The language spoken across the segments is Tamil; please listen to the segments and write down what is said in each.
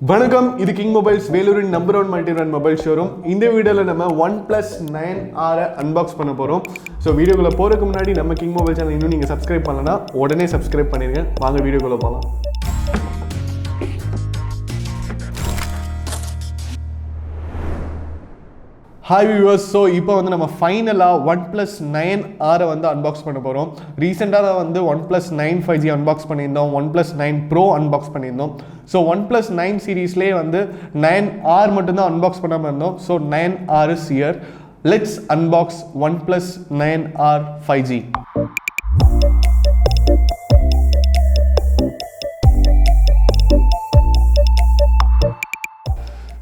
வணக்கம், இது கிங் மொபைல்ஸ் வேலூரின் number 1 multi brand mobile showroom. இந்த வீடியோவில் நம்ம OnePlus 9R அன்பாக்ஸ் பண்ண போகிறோம். ஸோ வீடியோக்குள்ளே போகிறதுக்கு முன்னாடி நம்ம கிங் மொபைல் சேனல் இன்னும் நீங்கள் சப்ஸ்கிரைப் பண்ணலன்னா உடனே சப்ஸ்கிரைப் பண்ணிடுங்க. வாங்க வீடியோக்குள்ளே போகலாம். ஹாய் வியூவர்ஸ், ஸோ இப்போ வந்து நம்ம ஃபைனலாக OnePlus 9R வந்து அன்பாக்ஸ் பண்ண போகிறோம். ரீசெண்டாக தான் வந்து OnePlus 9 5G அன்பாக்ஸ் பண்ணியிருந்தோம், OnePlus 9 Pro அன்பாக்ஸ் பண்ணியிருந்தோம். ஸோ OnePlus 9 சீரீஸ்லேயே வந்து 9R மட்டும்தான் அன்பாக்ஸ் பண்ணாமல் இருந்தோம். So 9R is here. Let's unbox OnePlus 9R 5G.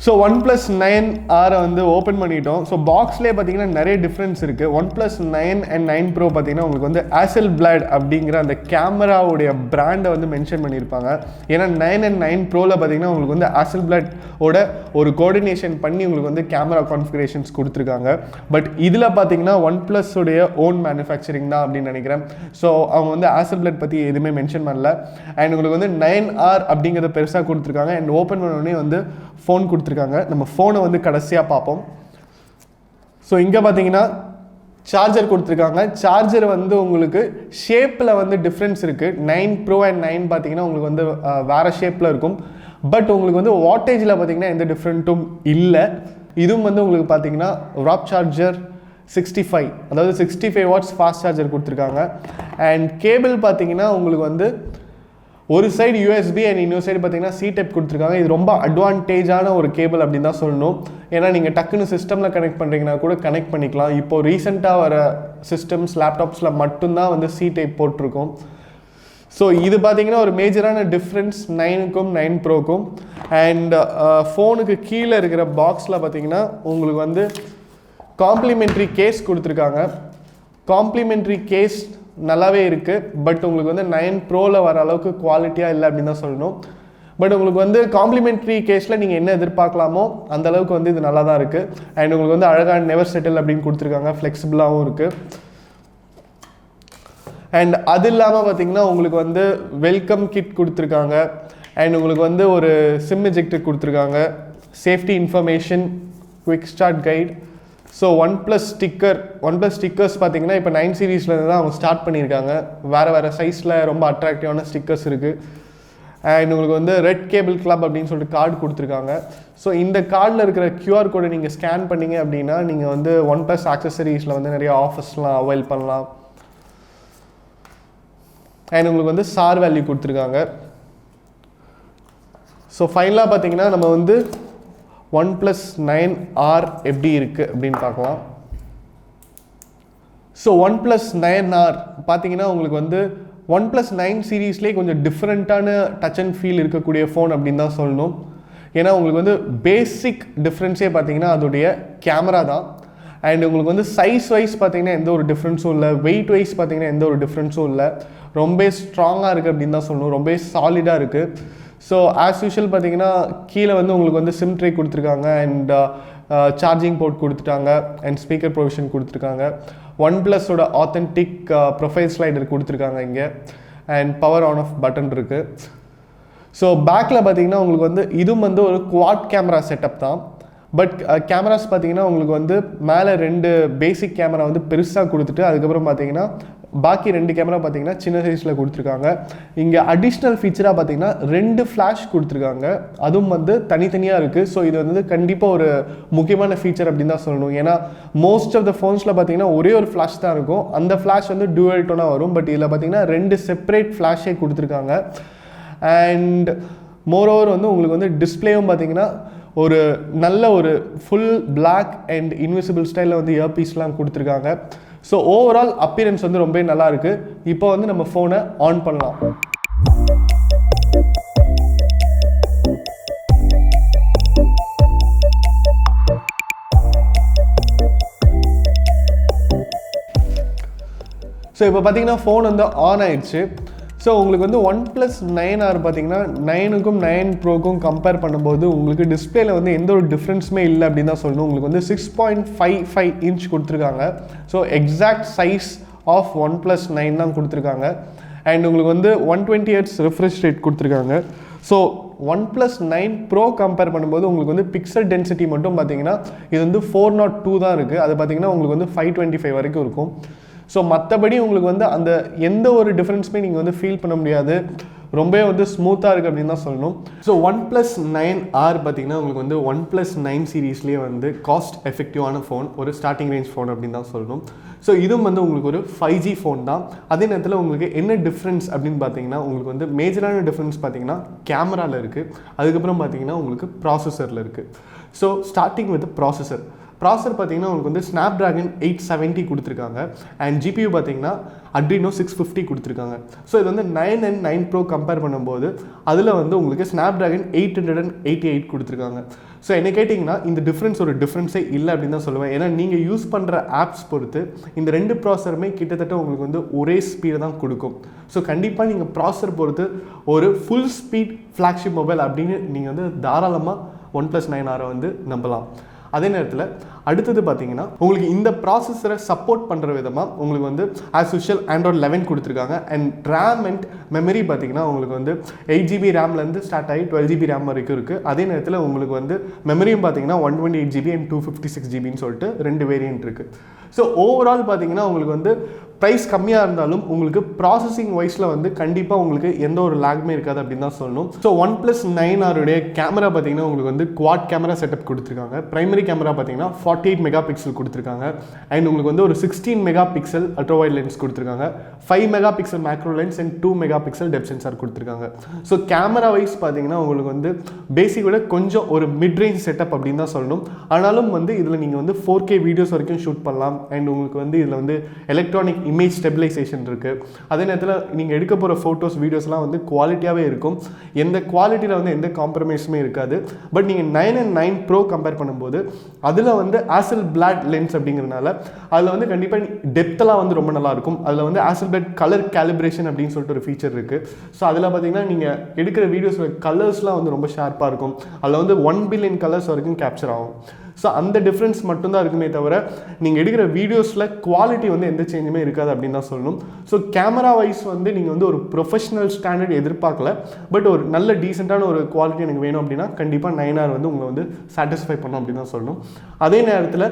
So OnePlus 9R வந்து ஓப்பன் பண்ணிட்டோம். ஸோ பாக்ஸ்லேயே பார்த்தீங்கன்னா நிறைய டிஃப்ரென்ஸ் இருக்குது. OnePlus 9 and 9 Pro பார்த்தீங்கன்னா உங்களுக்கு வந்து Hasselblad அப்படிங்கிற அந்த கேமராவுடைய பிராண்டை வந்து மென்ஷன் பண்ணியிருப்பாங்க. ஏன்னா 9 and 9 Proவில் பார்த்தீங்கன்னா உங்களுக்கு வந்து Hasselblad ஓட ஒரு கோஆர்டினேஷன் பண்ணி உங்களுக்கு வந்து கேமரா கான்ஃபிகரேஷன்ஸ் கொடுத்துருக்காங்க. பட் இதில் பார்த்தீங்கன்னா OnePlus உடைய ஓன் மேனுஃபேக்சரிங் தான் அப்படின்னு நினைக்கிறேன். ஸோ அவங்க வந்து Hasselblad பற்றி எதுவுமே மென்ஷன் பண்ணல. அண்ட் உங்களுக்கு வந்து 9R அப்படிங்கிறத பெருசாக கொடுத்துருக்காங்க. அண்ட் ஓப்பன் பண்ணோடனே வந்து ஃபோன் கொடுத்துருக்காங்க. நம்ம ஃபோனை வந்து கடைசியாக பார்ப்போம். ஸோ இங்கே பார்த்தீங்கன்னா சார்ஜர் கொடுத்துருக்காங்க. சார்ஜர் வந்து உங்களுக்கு ஷேப்பில் வந்து டிஃப்ரென்ஸ் இருக்குது. 9 Pro and 9 பார்த்தீங்கன்னா உங்களுக்கு வந்து வேறு ஷேப்பில் இருக்கும். பட் உங்களுக்கு வந்து வாட்டேஜில் பார்த்தீங்கன்னா எந்த டிஃப்ரெண்ட்டும் இல்லை. இதுவும் வந்து உங்களுக்கு பார்த்தீங்கன்னா ராப் சார்ஜர் 65, அதாவது 65 வாட்ஸ் ஃபாஸ்ட் சார்ஜர் கொடுத்துருக்காங்க. அண்ட் கேபிள் பார்த்தீங்கன்னா உங்களுக்கு வந்து ஒரு சைடு USB அண்ட் இன்னொரு சைடு பார்த்தீங்கன்னா C டைப் கொடுத்துருக்காங்க. இது ரொம்ப அட்வான்டேஜான ஒரு கேபிள் அப்படின்னு தான் சொல்லணும். ஏன்னா நீங்கள் டக்குன்னு சிஸ்டமில் கனெக்ட் பண்ணுறீங்கன்னா கூட கனெக்ட் பண்ணிக்கலாம். இப்போது ரீசெண்டாக வர சிஸ்டம்ஸ் லேப்டாப்ஸில் மட்டும்தான் வந்து C டைப் போட்டிருக்கோம். ஸோ இது பார்த்தீங்கன்னா ஒரு மேஜரான டிஃப்ரென்ஸ் 9க்கும் 9 Proக்கும். அண்ட் ஃபோனுக்கு கீழே இருக்கிற பாக்ஸில் பார்த்தீங்கன்னா உங்களுக்கு வந்து காம்ப்ளிமெண்ட்ரி கேஸ் கொடுத்துருக்காங்க. காம்ப்ளிமெண்ட்ரி கேஸ் நல்லாவே இருக்குது. பட் உங்களுக்கு வந்து 9 Proவில் வர அளவுக்கு குவாலிட்டியாக இல்லை அப்படின்னு தான் சொல்லணும். பட் உங்களுக்கு வந்து காம்ப்ளிமெண்ட்ரி கேஸில் நீங்கள் என்ன எதிர்பார்க்கலாமோ அந்த அளவுக்கு வந்து இது நல்லா தான் இருக்குது. அண்ட் உங்களுக்கு வந்து அழகாக நெவர் செட்டில் அப்படின்னு கொடுத்துருக்காங்க. ஃப்ளெக்சிபிளாகவும் இருக்குது. அண்ட் அது இல்லாமல் பார்த்தீங்கன்னா உங்களுக்கு வந்து வெல்கம் கிட் கொடுத்துருக்காங்க. அண்ட் உங்களுக்கு வந்து ஒரு சிம் எஜெக்டர் கொடுத்துருக்காங்க. Safety information, quick start guide. So OnePlus stickers பார்த்தீங்கன்னா இப்போ 9 சீரீஸ்லேருந்து தான் அவங்க ஸ்டார்ட் பண்ணியிருக்காங்க. வேறு சைஸில் ரொம்ப அட்ராக்டிவான ஸ்டிக்கர்ஸ் இருக்குது. அண்ட் உங்களுக்கு வந்து ரெட் கேபிள் கிளப் அப்படின்னு சொல்லிட்டு கார்டு கொடுத்துருக்காங்க. ஸோ இந்த கார்டில் இருக்கிற QR கோடை நீங்கள் ஸ்கேன் பண்ணிங்க அப்படின்னா நீங்கள் வந்து OnePlus ஆக்சசரிஸில் வந்து நிறைய ஆஃபர்ஸ்லாம் அவைல் பண்ணலாம். அண்ட் உங்களுக்கு வந்து சார் வேல்யூ கொடுத்துருக்காங்க. ஸோ ஃபைனலாக பார்த்தீங்கன்னா நம்ம வந்து OnePlus 9R எப்படி இருக்குது அப்படின்னு பார்க்கலாம். ஸோ OnePlus 9R பார்த்தீங்கன்னா உங்களுக்கு வந்து OnePlus 9 சீரீஸ்லேயே கொஞ்சம் டிஃப்ரெண்ட்டான டச் அண்ட் ஃபீல் இருக்கக்கூடிய ஃபோன் அப்படின்னு தான் சொல்லணும். ஏன்னா உங்களுக்கு வந்து பேசிக் டிஃப்ரென்ஸே பார்த்தீங்கன்னா அதோடைய கேமரா தான். அண்ட் உங்களுக்கு வந்து சைஸ் வைஸ் பார்த்தீங்கன்னா எந்த ஒரு டிஃப்ரென்ஸும் இல்லை. வெயிட் வைஸ் பார்த்தீங்கன்னா எந்த ஒரு டிஃப்ரென்ஸும் இல்லை. ரொம்ப ஸ்ட்ராங்காக இருக்குது அப்படின்னு தான் சொல்லணும். ரொம்ப சாலிடாக இருக்குது. ஸோ ஆஸ் யூஷுவல் பார்த்தீங்கன்னா கீழே வந்து உங்களுக்கு வந்து சிம் ட்ரே கொடுத்துருக்காங்க. அண்ட் சார்ஜிங் போர்ட் கொடுத்துட்டாங்க. அண்ட் ஸ்பீக்கர் ப்ரொவிஷன் கொடுத்துருக்காங்க. OnePlusோட ஆத்தென்டிக் ப்ரொஃபைல் ஸ்லைடர் கொடுத்துருக்காங்க இங்கே. And power on off button இருக்குது. ஸோ பேக்கில் பார்த்தீங்கன்னா உங்களுக்கு வந்து இதுவும் வந்து ஒரு குவாட் கேமரா செட்டப் தான். பட் கேமராஸ் பார்த்தீங்கன்னா உங்களுக்கு வந்து மேலே 2 பேசிக் கேமரா வந்து பெருசாக கொடுத்துட்டு அதுக்கப்புறம் பார்த்தீங்கன்னா பாக்கி 2 கேமரா பார்த்தீங்கன்னா சின்ன சைஸில் கொடுத்துருக்காங்க. இங்கே அடிஷ்னல் ஃபீச்சராக பார்த்தீங்கன்னா 2 ஃப்ளாஷ் கொடுத்துருக்காங்க. அதுவும் வந்து தனித்தனியாக இருக்குது. ஸோ இது வந்து கண்டிப்பாக ஒரு முக்கியமான ஃபீச்சர் அப்படின்னு தான் சொல்லணும். ஏன்னா மோஸ்ட் ஆஃப் த ஃபோன்ஸில் பார்த்தீங்கன்னா ஒரே ஒரு ஃப்ளாஷ் தான் இருக்கும். அந்த ஃப்ளாஷ் வந்து டூவல் டோனாக வரும். பட் இதில் பார்த்தீங்கன்னா 2 செப்பரேட் ஃப்ளாஷே கொடுத்துருக்காங்க. அண்ட் மோரோவர் வந்து உங்களுக்கு வந்து டிஸ்பிளேவும் பார்த்தீங்கன்னா ஒரு நல்ல ஒரு ஃபுல் பிளாக் அண்ட் இன்விசிபிள் ஸ்டைலில் வந்து இயர்பீஸ்லாம் கொடுத்துருக்காங்க. ஸோ ஓவரால் அப்பியரன்ஸ் வந்து ரொம்ப நல்லா இருக்குது. இப்போ வந்து நம்ம ஃபோனை ஆன் பண்ணலாம். ஸோ இப்போ பார்த்தீங்கன்னா ஃபோன் வந்து ஆன் ஆயிடுச்சு. ஸோ உங்களுக்கு வந்து OnePlus 9R பார்த்தீங்கன்னா 9க்கும் 9 Proக்கும் கம்பேர் பண்ணும்போது உங்களுக்கு டிஸ்பிளேல வந்து எந்த ஒரு டிஃப்ரென்ஸுமே இல்லை அப்படின்னு தான் சொல்லணும். உங்களுக்கு வந்து 6.55 இன்ச் கொடுத்துருக்காங்க. So exact size of OnePlus 9 தான் கொடுத்துருக்காங்க. அண்ட் உங்களுக்கு வந்து 120 Hz refresh rate கொடுத்துருக்காங்க. ஸோ OnePlus 9 Pro கம்பேர் பண்ணும்போது உங்களுக்கு வந்து பிக்சல் டென்சிட்டி மட்டும் பார்த்தீங்கன்னா இது வந்து 402 தான் இருக்குது. அது பார்த்தீங்கன்னா உங்களுக்கு வந்து 525 வரைக்கும் இருக்கும். ஸோ மற்றபடி உங்களுக்கு வந்து அந்த எந்த ஒரு டிஃப்ரென்ஸுமே நீங்கள் வந்து ஃபீல் பண்ண முடியாது. ரொம்பவே வந்து ஸ்மூத்தாக இருக்குது அப்படின்னு தான் சொல்லணும். ஸோ OnePlus 9R பார்த்தீங்கன்னா உங்களுக்கு வந்து OnePlus 9 சீரீஸ்லேயே வந்து காஸ்ட் எஃபெக்டிவான ஃபோன், ஒரு ஸ்டார்டிங் ரேஞ்ச் ஃபோன் அப்படின்னு தான் சொல்லணும். ஸோ இதுவும் வந்து உங்களுக்கு ஒரு 5G ஃபோன் தான். அதே நேரத்தில் உங்களுக்கு என்ன டிஃப்ரென்ஸ் அப்படின்னு பார்த்தீங்கன்னா உங்களுக்கு வந்து மேஜரான டிஃப்ரென்ஸ் பார்த்தீங்கன்னா கேமராவில் இருக்குது. அதுக்கப்புறம் பார்த்தீங்கன்னா உங்களுக்கு ப்ராசஸரில் இருக்குது. ஸோ ஸ்டார்டிங் வித் ப்ராசஸர் பார்த்தீங்கன்னா உங்களுக்கு வந்து Snapdragon 870 கொடுத்துருக்காங்க. அண்ட் GPU பார்த்தீங்கன்னா Adreno 650 கொடுத்துருக்காங்க. ஸோ இது வந்து 9 and 9 Pro கம்பேர் பண்ணும்போது அதில் வந்து உங்களுக்கு Snapdragon 888 கொடுத்துருக்காங்க. ஸோ என்ன கேட்டிங்கன்னா இந்த டிஃப்ரென்ஸ் ஒரு டிஃப்ரென்ஸே இல்லை அப்படின்னு தான் சொல்லுவேன். ஏன்னா நீங்கள் யூஸ் பண்ணுற ஆப்ஸ் பொறுத்து இந்த 2 ப்ராசருமே கிட்டத்தட்ட உங்களுக்கு வந்து ஒரே ஸ்பீடு தான் கொடுக்கும். ஸோ கண்டிப்பாக நீங்கள் ப்ராசர் பொறுத்து ஒரு ஃபுல் ஸ்பீட் ஃப்ளாக்ஷிப் மொபைல் அப்படின்னு நீங்கள் வந்து தாராளமாக OnePlus 9R வந்து நம்பலாம். அதே நேரத்தில் அடுத்தது பார்த்தீங்கன்னா உங்களுக்கு இந்த ப்ராசஸரை சப்போர்ட் பண்ணுற விதமாக உங்களுக்கு வந்து ஆஸ் யூஷுவல் Android 11 கொடுத்துருக்காங்க. அண்ட் ரேம் அண்ட் மெமரி பார்த்தீங்கன்னா உங்களுக்கு வந்து 8GB ரேம்லேருந்து ஸ்டார்ட் ஆகி 12GB ரேம் வரைக்கும் இருக்குது. அதே நேரத்தில் உங்களுக்கு வந்து மெமரியும் பார்த்தீங்கன்னா 128GB அண்ட் 256GBன்னு சொல்லிட்டு 2 வேரியன்ட் இருக்குது. ஸோ ஓவரால் பார்த்தீங்கன்னா உங்களுக்கு வந்து ப்ரைஸ் கம்மியாக இருந்தாலும் உங்களுக்கு ப்ராசஸிங் வைஸில் வந்து கண்டிப்பாக உங்களுக்கு எந்த ஒரு லேக்மே இருக்காது அப்படின்னு தான் சொல்லணும். ஸோ OnePlus 9R கேமரா பார்த்தீங்கன்னா உங்களுக்கு வந்து குவாட் கேமரா செட்டப் கொடுத்துருக்காங்க. பிரைமரி கேமரா பார்த்தீங்கன்னா 48 மெகா பிக்சல் கொடுத்துருக்காங்க. அண்ட் உங்களுக்கு வந்து ஒரு 16 mega pixel ultra wide lens கொடுத்துருக்காங்க. 5 mega pixel macro lens and 2 mega pixel depth sensor கொடுத்துருக்காங்க. ஸோ கேமரா வைஸ் பார்த்தீங்கன்னா உங்களுக்கு வந்து பேசிக்கோட கொஞ்சம் ஒரு மிட் ரேஞ்ச் செட்டப் அப்படின்னு தான் சொல்லணும். ஆனாலும் வந்து இதில் நீங்கள் வந்து 4K வீடியோஸ் வரைக்கும் ஷூட் பண்ணலாம். அண்ட் உங்களுக்கு வந்து இதில் வந்து எலக்ட்ரானிக் இமேஜ் ஸ்டெபிலைசேஷன் இருக்குது. அதே நேரத்தில் நீங்கள் எடுக்க போகிற ஃபோட்டோஸ் வீடியோஸ்லாம் வந்து குவாலிட்டியாகவே இருக்கும். எந்த குவாலிட்டியில் வந்து எந்த காம்ப்ரமைஸுமே இருக்காது. பட் நீங்கள் 9 and 9 Pro கம்பேர் பண்ணும்போது அதில் வந்து Hasselblad லென்ஸ் அப்படிங்கிறதுனால அதில் வந்து கண்டிப்பாக டெப்த்தெல்லாம் வந்து ரொம்ப நல்லாயிருக்கும். அதில் வந்து Hasselblad கலர் கேலிப்ரேஷன் அப்படின்னு சொல்லிட்டு ஒரு ஃபீச்சர் இருக்குது. ஸோ அதில் பார்த்தீங்கன்னா நீங்கள் எடுக்கிற வீடியோஸோட கலர்ஸ்லாம் வந்து ரொம்ப ஷார்ப்பாக இருக்கும். அதில் வந்து 1 பில்லியன் கலர்ஸ் வரைக்கும் கேப்சர் ஆகும். ஸோ அந்த டிஃப்ரென்ஸ் மட்டும்தான் இருக்குமே தவிர நீங்கள் எடுக்கிற வீடியோஸில் குவாலிட்டி வந்து எந்த சேஞ்சுமே இருக்காது அப்படின்னு தான் சொல்லணும். ஸோ கேமரா வைஸ் வந்து நீங்கள் வந்து ஒரு ப்ரொஃபஷனல் ஸ்டாண்டர்ட் எதிர்பார்க்கல. பட் ஒரு நல்ல டீசெண்டான ஒரு குவாலிட்டி எனக்கு வேணும் அப்படின்னா கண்டிப்பாக 9R வந்து உங்களை வந்து சாட்டிஸ்ஃபை பண்ணும் அப்படின்னு தான் சொல்லணும். அதே நேரத்தில்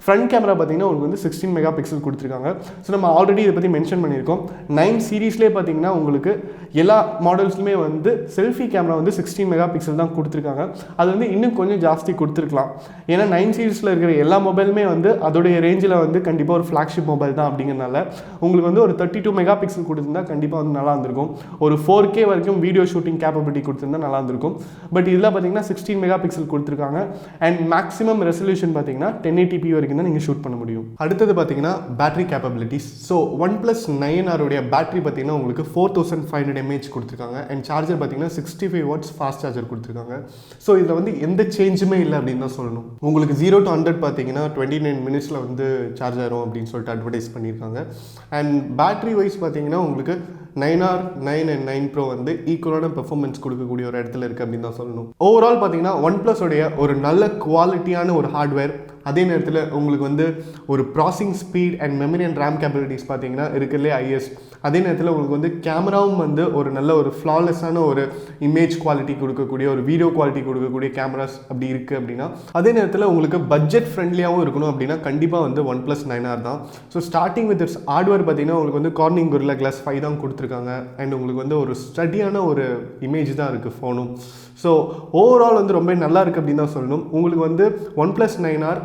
ஃப்ரண்ட் கேமரா பார்த்தீங்கன்னா உங்களுக்கு வந்து 16 மெகா பிக்சல் கொடுத்துருக்காங்க. ஸோ நம்ம ஆல்ரெடி இதை பற்றி மென்ஷன் பண்ணியிருக்கோம். 9 சீரீஸ்லேயே பார்த்தீங்கன்னா உங்களுக்கு எல்லா மாடல்ஸ்லுமே வந்து செல்ஃபி கேமரா வந்து 16 மெகா பிக்சல் தான் கொடுத்துருக்காங்க. அது வந்து இன்னும் கொஞ்சம் ஜாஸ்தி கொடுத்துருக்கலாம். ஏன்னா 9 சீரீஸில் இருக்கிற எல்லா மொபைலுமே வந்து அதோடைய ரேஞ்சில் வந்து கண்டிப்பாக ஒரு ஃப்ளாக்ஷிப் மொபைல் தான் அப்படிங்கிறனால உங்களுக்கு வந்து ஒரு 32 மெகா பிக்சல் கொடுத்துருந்தா கண்டிப்பாக வந்து நல்லா இருந்திருக்கும். ஒரு 4K வரைக்கும் வீடியோ ஷூட்டிங் கேப்பபிலிட்டி கொடுத்துருந்தா நல்லா இருந்திருக்கும். பட் இதில் பார்த்தீங்கன்னா 16 மெகா பிக்சல் கொடுத்துருக்காங்க. அண்ட் மேக்ஸிமம் ரெசல்யூஷன் பார்த்தீங்கன்னா 1080p வரைக்கும் தான் நீங்கள் ஷூட் பண்ண முடியும். அடுத்தது பார்த்தீங்கன்னா battery capabilities. So OnePlus 9R battery பார்த்தீங்கன்னா உங்களுக்கு 4500 mAh கொடுத்துருக்காங்க. அண்ட் சார்ஜர் பார்த்தீங்கன்னா 65 watts ஃபாஸ்ட் சார்ஜர் கொடுத்துருக்காங்க. ஸோ இதில் வந்து எந்த சேஞ்சுமே இல்லை அப்படின்னு தான் சொல்லணும். உங்களுக்கு 0 to 100 பார்த்தீங்கன்னா 29 minutesல வந்து சார்ஜ் ஆகும் அப்படின்னு சொல்லிட்டு அட்வர்டைஸ் பண்ணியிருக்காங்க. அண்ட் பேட்டரி வைஸ் பார்த்தீங்கன்னா உங்களுக்கு 9R 9 and 9 Pro வந்து ஈக்குவலான பெர்ஃபார்மன்ஸ் கொடுக்கக்கூடிய ஒரு இடத்துல இருக்குது அப்படின்னு தான் சொல்லணும். ஓவரால் பார்த்தீங்கன்னா OnePlus ஒரு நல்ல குவாலிட்டியான ஒரு ஹார்ட்வேர், அதே நேரத்தில் உங்களுக்கு வந்து ஒரு processing speed and memory and RAM capabilities பார்த்தீங்கன்னா இருக்கிறதுலே ஹையஸ்ட். அதே நேரத்தில் உங்களுக்கு வந்து கேமராவும் வந்து ஒரு நல்ல ஒரு ஃப்ளாலெஸ்ஸான ஒரு இமேஜ் குவாலிட்டி கொடுக்கக்கூடிய ஒரு வீடியோ குவாலிட்டி கொடுக்கக்கூடிய கேமராஸ் அப்படி இருக்குது அப்படின்னா, அதே நேரத்தில் உங்களுக்கு பட்ஜெட் ஃப்ரெண்ட்லியாகவும் இருக்கணும் அப்படின்னா கண்டிப்பாக வந்து OnePlus 9R தான். So starting with it's hardware பார்த்தீங்கன்னா உங்களுக்கு வந்து Corning Gorilla Glass 5 தான் கொடுத்துருக்காங்க. அண்ட் உங்களுக்கு வந்து ஒரு ஸ்டடியான ஒரு இமேஜ் தான் இருக்குது ஃபோனும். ஸோ ஓவரால் வந்து ரொம்ப நல்லா இருக்குது அப்படின்னு தான் சொல்லணும். உங்களுக்கு வந்து OnePlus 9R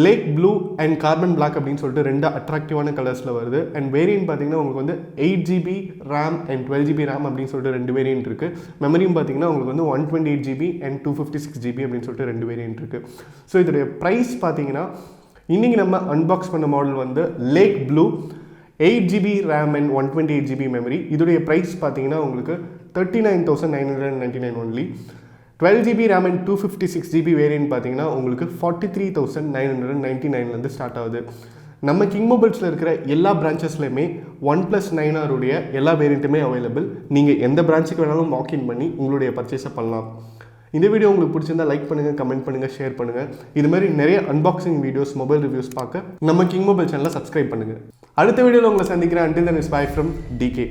lake blue and carbon black அப்படின்னு சொல்லிட்டு 2 அட்ராக்டிவான கலர்ஸில் வருது. அண்ட் வேரியன்ட் பார்த்தீங்கன்னா உங்களுக்கு வந்து 8GB RAM and 12GB RAM அப்படின்னு சொல்லிட்டு 2 வேரியன்ட் இருக்குது. மெமரியும் பார்த்தீங்கன்னா உங்களுக்கு வந்து 128GB அண்ட் 256GB அப்படின்னு சொல்லிட்டு 2 வேரியன்ட் இருக்குது. ஸோ இதோடைய ப்ரைஸ் பார்த்தீங்கன்னா இன்றைக்கி நம்ம அன்பாக்ஸ் பண்ண மாடல் வந்து lake blue 8GB RAM and 128GB memory. இதோடைய ப்ரைஸ் பார்த்தீங்கன்னா உங்களுக்கு 39,999 only. 12GB RAM and 256GB variant பார்த்தீங்கன்னா உங்களுக்கு 43,999 ஸ்டார்ட் ஆகுது. நம்ம கிங் மொபைல்ஸில் இருக்கிற எல்லா பிரான்ச்சஸ்லையுமே OnePlus 9R எல்லா வேரியண்ட்டுமே அவைலபிள். நீங்கள் எந்த பிரான்ச்சுக்கு வேணாலும் வாக்இன் பண்ணி உங்களுடைய பர்ச்சேஸை பண்ணலாம். இந்த வீடியோ உங்களுக்கு பிடிச்சிருந்தா லைக் பண்ணுங்கள், கமெண்ட் பண்ணுங்கள், ஷேர் பண்ணுங்கள். இது மாதிரி நிறைய அன்பாக்சிங் வீடியோஸ், மொபைல் ரிவ்யூஸ் பார்க்க நம்ம கிங் மொபைல் சேனலை சப்ஸ்கிரைப் பண்ணுங்கள். அடுத்த வீடியோவில் உங்களை சந்திக்கிறேன். Until then, it's bye from DK.